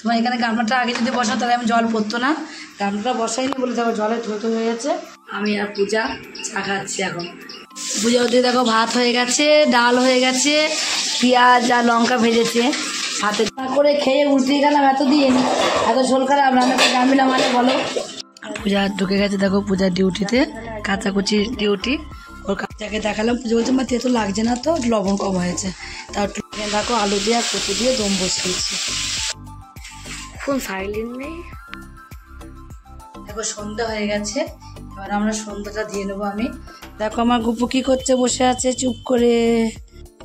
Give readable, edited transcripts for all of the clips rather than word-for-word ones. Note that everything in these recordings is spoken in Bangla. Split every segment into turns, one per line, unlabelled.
তোমার এখানে গামলাটা আগে যদি বসাও তাহলে আমি জল পড়তো না, গামলাটা বসাইনি বলে দেখো জলে থই হয়ে গেছে। আমি আর পূজা চা খাচ্ছি এখন। পূজা ওতে দেখো ভাত হয়ে গেছে, ডাল হয়ে গেছে, পেঁয়াজ আর লঙ্কা ভেজেছে, হাতে করে খেয়ে উল্টে গেলাম। এত দিয়ে এত শোল খারাপ রান্নাটা জানবিলা মানে বলো। পূজা ঢুকে গেছে দেখো পূজার ডিউটিতে, কাচাকুচি ডিউটি। ওর কাচাকে দেখালাম, পুজো বলছে মা তেতো লাগছে না তো, লবণ কম হয়েছে। তার দেখো আলু দিয়ে আর কচু দিয়ে দম বসিয়েছি। ফোন সাইলেন্ট নেই। দেখো সন্ধ্যা হয়ে গেছে, এবার আমরা সন্ধ্যাটা দিয়ে নেবো। আমি দেখো আমার গুপু কি করছে, বসে আছে চুপ করে।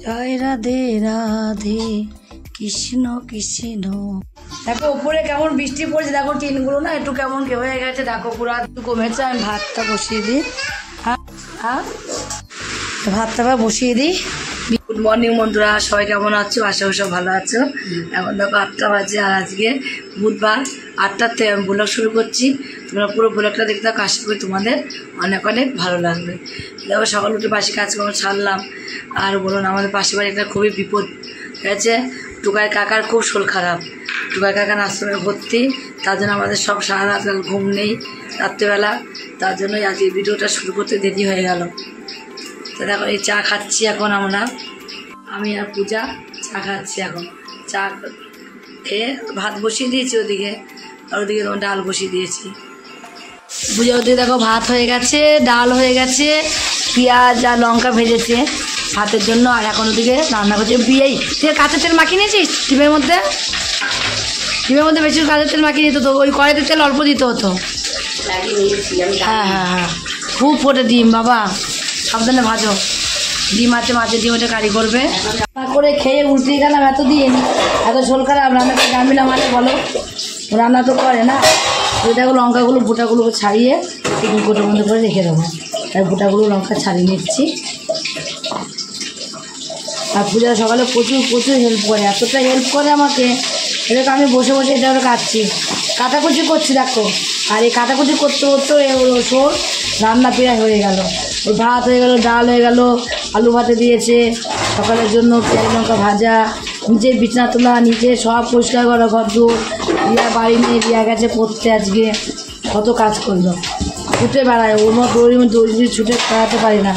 জয় রাধে রাধে কৃষ্ণ কৃষ্ণ। দেখো উপরে কেমন বৃষ্টি পড়ছে, দেখো টিনগুলো না একটু কেমন হয়ে গেছে, দেখো পুরো একটু কমেছে। আমি ভাতটা বসিয়ে দিই। হ্যাঁ ভাতটা বসিয়ে দিই। গুড মর্নিং বন্ধুরা, সবাই কেমন আছো? আশা করি সব ভালো আছো। এখন দেখো 8টা বাজে, আর আজকে বুধবার 8টাতে আমি ব্লগ শুরু করছি। তোমরা পুরো ব্লগটা দেখতে থাকো, আশা করি তোমাদের অনেক অনেক ভালো লাগবে। দেখো সকাল উঠে বাসি কাজকর্ম ছাড়লাম। আর বলুন আমাদের পাশে বাড়ি একটা খুবই বিপদ হয়েছে। টুকাই কাকার খুব শরীর খারাপ, টুকাই কাকার আশ্রমে ভর্তি। তার জন্য আমাদের সব সারা রাত ঘুম নেই রাত্রেবেলা, তার জন্যই আজকে ভিডিওটা শুরু করতে দেরি হয়ে গেল। তো দেখো এই চা খাচ্ছি এখন আমরা, আমি আর পূজা চা খাচ্ছি এখন। চা খেয়ে ভাত বসিয়ে দিয়েছি ওদিকে, আর ওদিকে তোমার ডাল বসিয়ে দিয়েছি। পূজা ওদিকে দেখো ভাত হয়ে গেছে, ডাল হয়ে গেছে, পেঁয়াজ আর লঙ্কা ভেজেছে ভাতের জন্য। আর এখন ওদিকে রান্না করছে। বিয়েই তুই কাঁচের তেল মাখিয়ে নিয়েছিস ডিমের মধ্যে? ডিমের মধ্যে বেশি কাঁচের তেল মাখিয়ে নিত তো, ওই কড়াইতে তেল অল্প দিতে হতো। হ্যাঁ হ্যাঁ হ্যাঁ, খুব ফোটে ডিম বাবা, সাবধানে ভাজো। ডিম আছে, মাছের ডিম ওটা কারি করবে। করে খেয়ে উল্টে গেলাম। এত দিয়ে এত শোল খারাপ রান্নাটা জানবিলা মানে বলো। রান্না তো করে না। ওই দেখো লঙ্কাগুলো ভুটাগুলো ছাড়িয়ে একটু গোটো বন্ধ করে রেখে দেবো। তাই ভুটাগুলো লঙ্কা ছাড়িয়ে নিচ্ছি। আর পূজা সকালে প্রচুর প্রচুর হেল্প করে, এতটা হেল্প করে আমাকে। এটাকে আমি বসে বসে এটা ওটা কাটছি, কাটাকুচি করছি দেখো। আর এই কাটাকুচি করতে করতে শোল রান্না প্রায় হয়ে গেল। ওই ভাত হয়ে গেল, ডাল হয়ে গেল, আলু ভাতে দিয়েছে সকালের জন্য, পেঁয়াজ লঙ্কা ভাজা, নিজের বিছানা তোলা, নিজে সব পরিষ্কার করা, ঘর দূর। রিয়া বাড়ি নিয়ে রিয়া গেছে পড়তে, আজকে কত কাজ করলো। ছুটে বেড়ায়, ওর মতো দৌড়ি ছুটে বেড়াতে পারি না,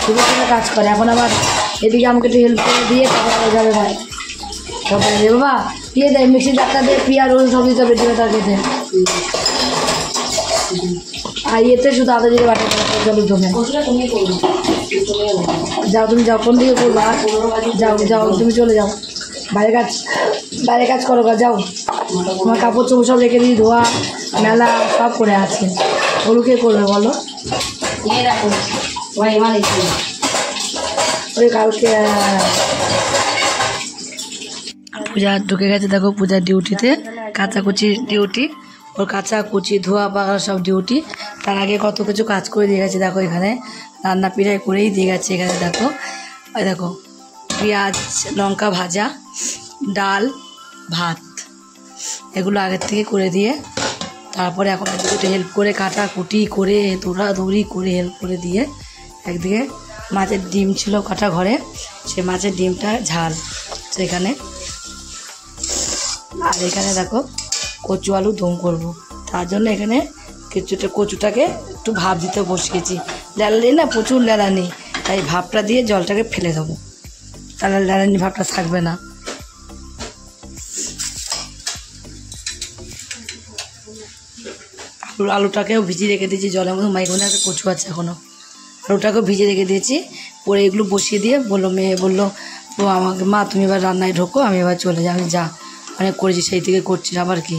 ছুটে ছুটে কাজ করে। এখন আবার এদিকে আমাকে একটু হেল্প করে দিয়ে তারপর আবার যাবে ভাই। তারপরে রে বাবা দিয়ে দেয় মিক্সি জারটা দিয়ে পেঁয়াজ রসুন সব দিতে হবে, দিয়ে তার কেটে। আর ইয়েতে শুধু আদা জিরে বাটা জল জমে। যাও তুমি, যাও কোন দিকে করবো? যাও যাও তুমি চলে যাও, বাইরে কাজ করো, যাও। তোমার কাপড় চোপড় সব রেখে দিই, ধোয়া মেলা সব করে আছে। ওগুলো কে করবে বলো? ওই কালকে পূজা ঢুকে গেছে দেখো পূজার ডিউটিতে, কাচাকুচির ডিউটি। ওর কাচাকুচি ধোয়া পাকা সব ডিউটি। তার আগে কত কিছু কাজ করে দিয়ে গেছে দেখো। এখানে রান্না পিড়াই করেই দিয়ে গেছে। এখানে দেখো ওই দেখো পেঁয়াজ লঙ্কা ভাজা, ডাল, ভাত, এগুলো আগের থেকে করে দিয়ে তারপরে এখন একটু হেল্প করে কাটাকুটি করে দৌড়াদৌড়ি করে হেল্প করে দিয়ে একদিকে মাছের ডিম ছিল কাটা ঘরে, সে মাছের ডিমটা ঝাল সেখানে। আর এখানে দেখো কচু আলু দম করবো, তার জন্য এখানে কচুটাকে একটু ভাপ দিতে বসিয়েছি। লেলা নেই না, প্রচুর লেলা নেই, তাই ভাপটা দিয়ে জলটাকে ফেলে দেবো, তাহলে লেলানি ভাবটা থাকবে না। আলুটাকেও ভিজিয়ে রেখে দিয়েছি জলের মধ্যে, মাইগুনে একটা কচু আছে এখনও, আলুটাকেও ভিজিয়ে রেখে দিয়েছি। পরে এগুলো বসিয়ে দিয়ে মেয়ে বললো ও আমাকে, মা তুমি এবার রান্নায় ঢোকো, আমি এবার চলে যাই। আমি যা অনেক করেছি সেই থেকে করছি আবার কি,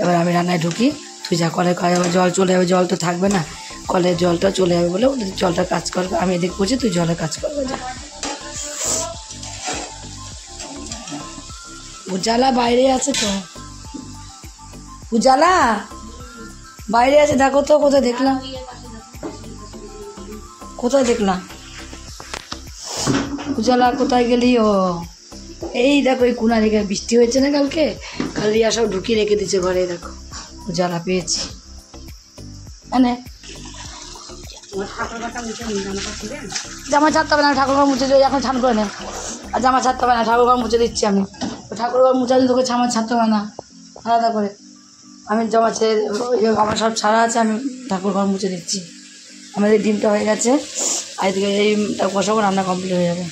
এবার আমি রান্নায় ঢুকি, তুই যা। কলে জল চলে যাবে, জল তো থাকবে না, কলের জলটা চলে যাবে বলে জলটা কাজ করবে, আমি এদিকে করছি, তুই জলে কাজ করবে। যা উজালা বাইরে আছে তো, উজালা বাইরে আছে, দেখো তো কোথায় দেখলাম, কোথায় দেখলাম উজালা, কোথায় গেলি? ও এই দেখো এই কোনা রেখে, বৃষ্টি হয়েছে না কালকে, রিয়া সব ঢুকিয়ে রেখে দিচ্ছে ঘরে। দেখো উজালা পেয়েছি। মানে জামা ছাড়তে হবে না, ঠাকুর ঘর মুছে দিয়ে এখন স্নান করে নেন। আর জামা ছাড়তে হবে না, ঠাকুর ঘর মুছে দিচ্ছি আমি, ঠাকুর ঘর মোছা তোকে আমার ছাড়তে হবে না, আলাদা করে আমি জমা ছেড়ে আমার সব ছাড়া আছে, আমি ঠাকুর ঘর মুছে দিচ্ছি। আমাদের ডিমটা হয়ে গেছে, আজকে এইটা কষাবো, রান্না কমপ্লিট হয়ে যাবে।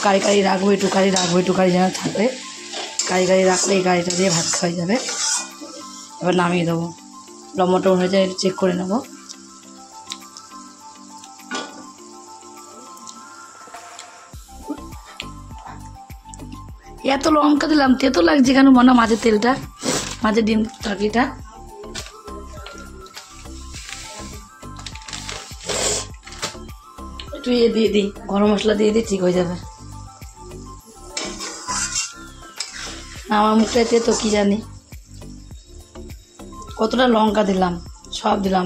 কারি কারি রাখবো, একটু কারি রাখবো, একটু কারি যেন থাকবে, কারি কারি রাখলে এই কারিটা দিয়ে ভাত খাওয়া যাবে। এবার নামিয়ে দেবো, লম্বাটা হয়ে যায় চেক করে নেবো। এত লঙ্কা দিলাম, তেতো লাগছে কেন মনে হয় মাছের তেলটা, মাছের ডিম তরকারিটা। একটু ইয়ে দিয়ে দিই, গরম মশলা দিয়ে দিই, ঠিক হয়ে যাবে। আমার মুখটাই তেতো কি জানি, কতটা লঙ্কা দিলাম, সব দিলাম।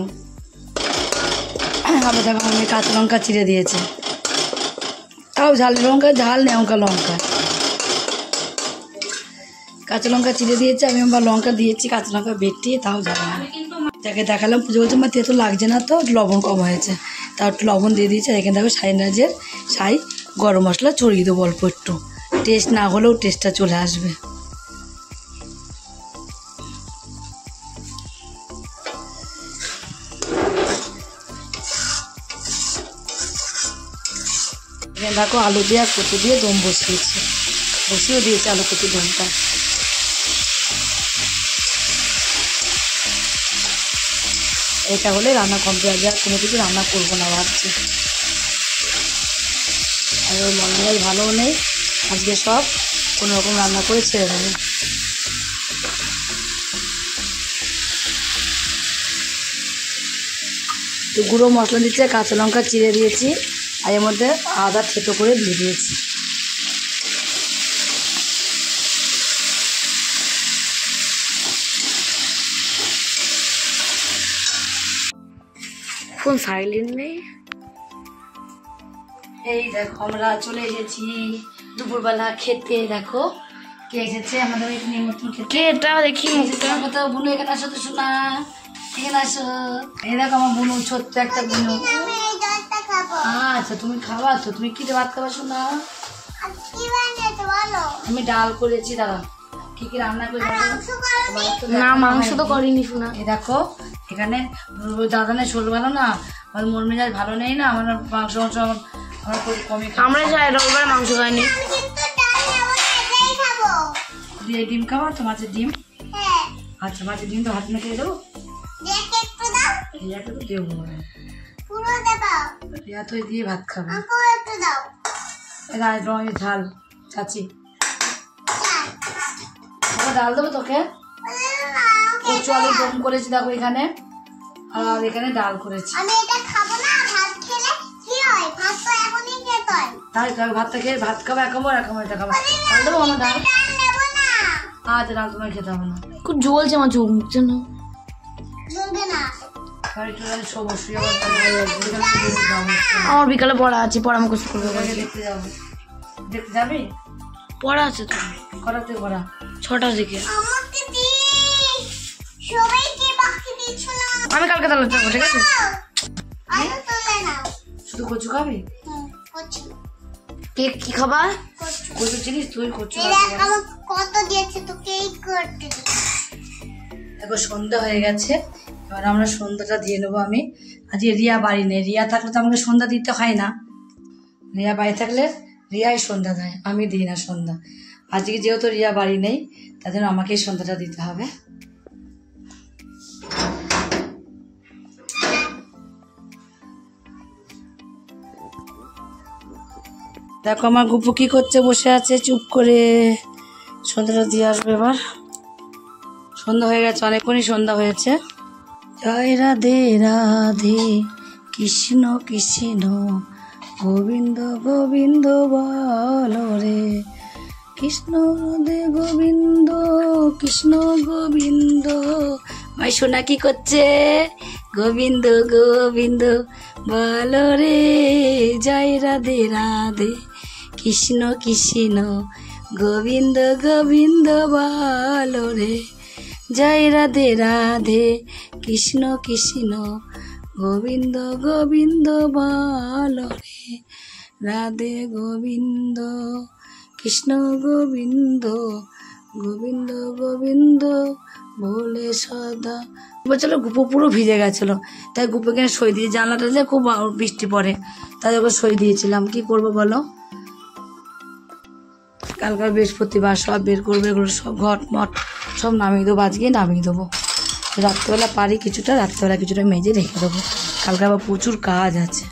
আবার দেখো আমি কাঁচা লঙ্কা চিড়ে দিয়েছি, তাও ঝাল লঙ্কা, ঝাল নেই লঙ্কা, কাঁচা লঙ্কা চিড়ে দিয়েছি আমি, আবার লঙ্কা দিয়েছি কাঁচা লঙ্কা বেটিয়ে, তাও ঝাল না। যাকে দেখালাম পুজো বলছে মা তেতো লাগছে না তো, লবণ কম হয়েছে, তাও একটু লবণ দিয়ে দিয়েছি। এখানে দেখো সাইনাজের গরম মশলা ছড়িয়ে দেবো অল্প একটু, টেস্ট না হলেও টেস্টটা চলে আসবে। এখানে দেখো আলু দিয়ে আর কচু দিয়ে দম বসিয়েও দিয়েছি আলু কচু দমটা। এটা হলে রান্না কমপ্লিট হবে, আর কোনো কিছু রান্না করবো না ভাবছি। আর ওর মন মেজাজ ভালোও নেই আজকে, সব কোনো রকম রান্না করে ছেড়ে দেবে। তো গুঁড়ো মশলা দিচ্ছে, কাঁচা লঙ্কা চিড়ে দিয়েছি, আর এর মধ্যে আদা থেতো করে দিয়ে দিয়েছি। ফোন সাইলেন্ট নেই। এই দেখো আমরা চলে এসেছি দুপুরবেলা খেতে। দেখো কে এসেছে আমাদের এখানে নিমন্ত্রণ খেতে, এটা দেখি মুখটা কোথাও। বুনু এখানে আসো তো শোনা, এখানে আসো। এই দেখো আমার বুনু, ছোট্ট একটা বুনু। আচ্ছা তুমি খাবা তো, তুমি কি ভাত খাবা শোনা? আমি ডাল করেছি, দাঁড়া কি কি রান্না করেছি না, মাংস তো করিনি শোনা। এই দেখো এখানে দাদানে শরীর ভালো না, আমাদের মন মেজাজ ভালো নেই না, আমার মাংস আমার খুব কমই খাই। আমরা যাই রবিবার মাংস খাইনি। দিয়ে ডিম খাবা তো, মাছের ডিম? আচ্ছা মাছের ডিম তো হাত মেখে দেবো, দেবো দিয়ে ভাত খাবে। ঝাল চাচি ডাল দেবো তোকে, কচু আলু দম করেছি দেখো এখানে, আর এখানে ডাল করেছি। তাই ভাতটা খেয়ে ভাত খাবো, এক খাবো এটা খাবো, ডাল দেবো আমার ডাল। আচ্ছা ডাল তোমার খেতে হবে না, খুব জ্বলছে আমার চোখ মুখছে না। আমার বিকালে পড়া আছে, পড়া মুখস্থ করবে। দেখতে যাবো, দেখতে যাবি? পড়া আছে তো, কটার থেকে পড়া? 6টার দিকে। আমি কালকে তাহলে যাবো, ঠিক আছে? শুধু কচু খাবি? কেক কি খাবার? কচু চিনিস তুই? কচু কত দিয়েছে তো কেক করতে। দেখো সন্ধ্যা হয়ে গেছে, এবার আমরা সন্ধ্যাটা দিয়ে নেবো। আমি আজকে রিয়া বাড়ি নেই, রিয়া থাকলে তো আমাকে সন্ধ্যা দিতে হয় না, রিয়া বাড়ি থাকলে রিয়াই সন্ধ্যা দেয়, আমি দিই না সন্ধ্যা। আজকে যেহেতু রিয়া বাড়ি নেই তার জন্য আমাকেই সন্ধ্যাটা দিতে হবে। দেখো আমার গুপু কি করছে, বসে আছে চুপ করে, সন্ধ্যাটা দিয়ে আসবে এবার। সন্ধ্যা হয়ে গেছে, অনেকক্ষণই সন্ধ্যা হয়েছে। জয় রাধে রাধে কৃষ্ণ কৃষ্ণ গোবিন্দ গোবিন্দ বলো রে, কৃষ্ণ রাধে গোবিন্দ কৃষ্ণ গোবিন্দ। মাই সোনা কি করছে? গোবিন্দ গোবিন্দ বলো রে, জয় রাধে রাধে কৃষ্ণ কৃষ্ণ গোবিন্দ গোবিন্দ বলো রে, জয় রাধে রাধে কৃষ্ণ কৃষ্ণ গোবিন্দ গোবিন্দ বল রে রাধে গোবিন্দ কৃষ্ণ গোবিন্দ গোবিন্দ গোবিন্দ বলে সদা। বলছিল গুপো পুরো ভিজে গেছিলো, তাই গুপোকে সই দিয়ে জানলাটা দিয়ে খুব বৃষ্টি পড়ে, তাই ওকে সই দিয়েছিলাম। কি করবো বলো, কালকার বৃহস্পতিবার সব বের করবে, এগুলো সব ঘট মট সব নামিয়ে দেবো, আজকে নামিয়ে দেবো। রাত্রেবেলা পারি কিছুটা, রাত্রেবেলা কিছুটা মেজে রেখে দেবো, কালকে আবার প্রচুর কাজ আছে।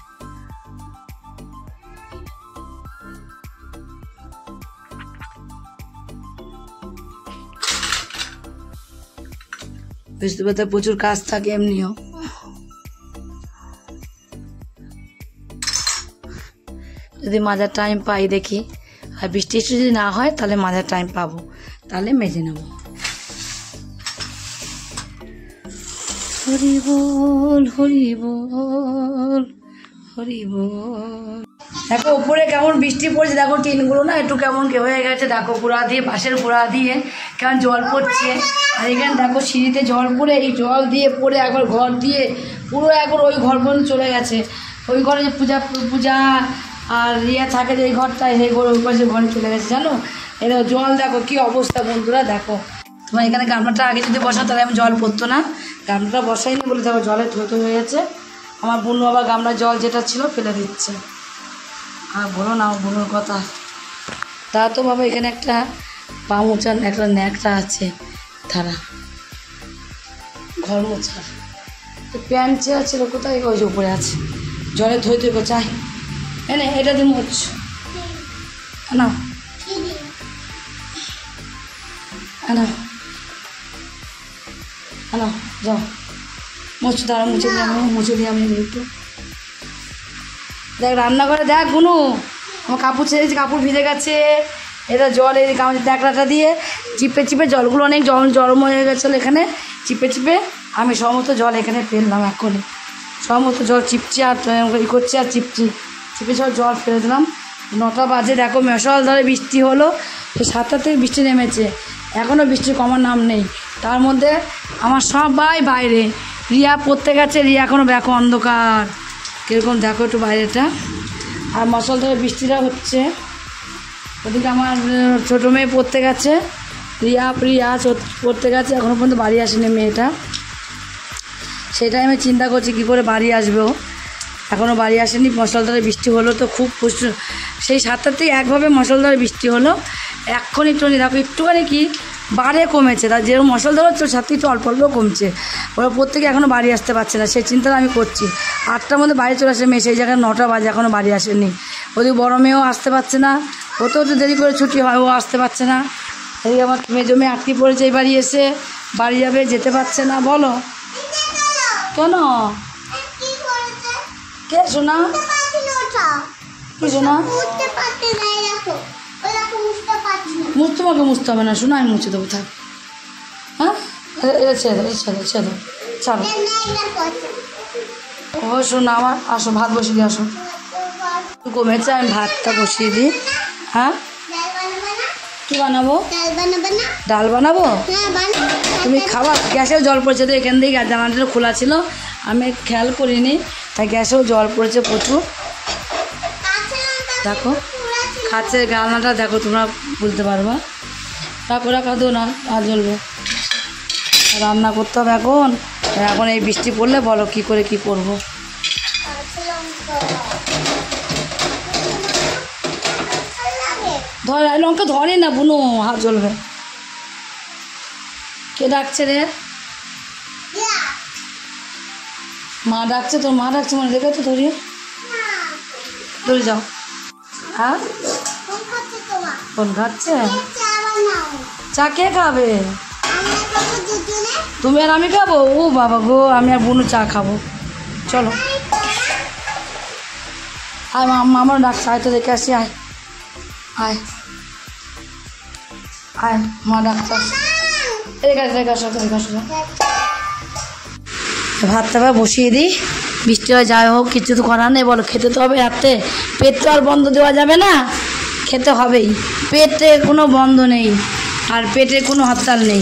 বৃহস্পতিবার প্রচুর কাজ থাকে এমনিও। যদি মাজার টাইম পাই দেখি, আর বৃষ্টি যদি না হয় তাহলে মাজার টাইম পাবো, তাহলে মেজে নেব। হরি বল হরি বল হরি বল। দেখো উপরে কেমন বৃষ্টি পড়ছে, দেখো টিনগুলো না একটু কেমন হয়ে গেছে, দেখো গোড়া দিয়ে বাঁশের গোড়া দিয়ে কেমন জল পড়ছে। আর এখানে দেখো সিঁড়িতে জল পড়ে, এই জল দিয়ে পড়ে একবার ঘর দিয়ে পুরো একবার ওই ঘর পর্যন্ত চলে গেছে। ওই ঘরে যে পূজা আর রিয়া থাকে যে এই ঘরটায়, সেই ঘর ওই পাশে ঘরে চলে গেছে জানো। এটা জল দেখো কি অবস্থা বন্ধুরা, দেখো তোমার এখানে গামলাটা আগে যদি বসা তাহলে আমি জল পড়তো না, গামলাটা বসাইনি বলে দেখো জলে থইতে হয়ে গেছে। আমার বোনু আবার গামলার জল যেটা ছিল ফেলে দিচ্ছে। আর বলো না বোনুর কথা, তা তো বাবা এখানে একটা পা মোচার একটা ন্যাকড়া আছে ধারা ঘর মোছার, তো প্যান্ট চেয়ার ছিল কোথায়, ওই যে উপরে আছে, জলে ধুইতে চাই এনে এটা দিয়ে মোচ না না না যাও মুছ, দাঁড়া মুছে দিয়ে আমি একটু দেখ রান্নাঘরে দেখ গুনু আমার কাপড় ছেড়েছি, কাপড় ভিজে গেছে। এটা জল এই ন্যাকড়াটা দিয়ে চিপে চিপে জলগুলো অনেক জল হয়ে গেছিলো এখানে, চিপে চিপে আমি সমস্ত জল এখানে ফেললাম, এখনই সমস্ত জল চিপছি আর ই করছি আর চিপে সব জল ফেলে দিলাম। 9টা বাজে, দেখো মেশাল ধরে বৃষ্টি হলো, তো 7টা থেকে বৃষ্টি নেমেছে, এখনও বৃষ্টি কমার নাম নেই। তার মধ্যে আমার সবাই বাইরে, রিয়া পড়তে গেছে, রিয়া এখনও দেখো অন্ধকার কীরকম, দেখো একটু বাইরেটা। আর মশাল ধরে বৃষ্টিটা হচ্ছে, ওদিকে আমার ছোটো মেয়ে পড়তে গেছে, রিয়া পড়তে গেছে, এখনও পর্যন্ত বাড়ি আসেনি মেয়েটা। সেটাই আমি চিন্তা করছি কী করে বাড়ি আসবেও, এখনও বাড়ি আসেনি। মশলধারে বৃষ্টি হলো তো খুব সেই 7টার থেকে একভাবে মশলধারে বৃষ্টি হলো, এক্ষুনি একটু দেখো একটুখানি কি বাড়ে কমেছে, তার যেরকম মশলধারে হচ্ছে সাথে একটু অল্প অল্প কমছে। ওরা প্রত্যেকে এখনও বাড়ি আসতে পারছে না, সেই চিন্তাটা আমি করছি। 8টার মধ্যে বাড়ি চলে আসে মেয়ে, সেই জায়গায় 9টা বাজে এখনও বাড়ি আসেনি। ওদিকে বড় মেয়েও আসতে পারছে না, ওতেও একটু দেরি করে ছুটি হয়, ও আসতে পারছে না। এই আমার মেয়ে জমে আটকে পড়েছে, এই বাড়ি এসে বাড়ি যাবে, যেতে পারছে না। বলো কেন, কে শোনা কি শোনা, তোমাকে মুছতে হবে না শোনা, আমি মুছে দেবো, থাক। হ্যাঁ এটা ছেড়ে দাও চলো। ও শোনা আমার, আসো ভাত বসিয়ে দিই, আসো কমেছে, আমি ভাতটা বসিয়ে দিই। হ্যাঁ কী বানাবো, ডাল বানাবো, তুমি খাবা। গ্যাসেও জল পড়েছে তো, এখান থেকে জানালাটা খোলা ছিল, আমি খেয়াল করিনি, তাই গ্যাসেও জল পড়েছে প্রচুর। দেখো কাছের গালনাটা দেখো, তোমরা বুঝতে পারবা। রাখা দেবো না, আর জ্বলবে, রান্না করতে হবে এখন এই বৃষ্টি পড়লে বলো কি করে কি করবো। লঙ্কা ধরে না বুনো, হাত জ্বলবে। কে ডাকছে রে, মা ডাকছে, তোর মা ডাকছে মানে, দেখে তো ধরিয়ে যাও। হ্যাঁ কোন খাচ্ছে, চা কে খাবে, তুমি আর আমি খাবো। ও বাবা গো, আমি আর বুনু চা খাবো, চলো। আয় আমার ডাকছে, আয় তো দেখে আসি, আয় আয় আয়, মা ডাক্তার ভাতটা বসিয়ে দিই, বৃষ্টি হয় যাই হোক, কিছু তো করার নেই, বলো খেতে তো হবে রাতে, পেট তো আর বন্ধ দেওয়া যাবে না, খেতে হবেই, পেটে কোনো বন্ধ নেই, আর পেটে কোনো হরতাল নেই,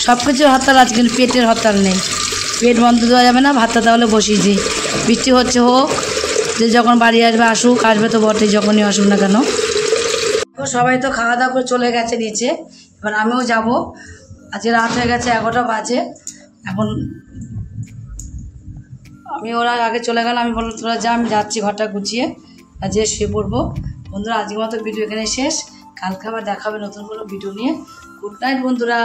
সব কিছু হরতাল আছে, কিন্তু পেটের হরতাল নেই। পেট বন্ধ দেওয়া যাবে না, ভাতটা তাহলে বসিয়ে দিই। বৃষ্টি হচ্ছে হোক, যে যখন বাড়ি আসবে আসুক, আসবে তো বটেই যখনই আসুক না কেন। তো সবাই তো খাওয়া দাওয়া করে চলে গেছে নিচে, এবার আমিও যাব। আজকে রাত হয়ে গেছে, 11টা বাজে। এখন আমি ওরা আগে চলে গেল, আমি বললাম তোরা যা, আমি যাচ্ছি ঘরটা গুছিয়ে আর যে শুয়ে পড়বো। বন্ধুরা আজকের মতো ভিডিও এখানে শেষ, কালকে আবার দেখাবে নতুন কোনো ভিডিও নিয়ে। গুড নাইট বন্ধুরা।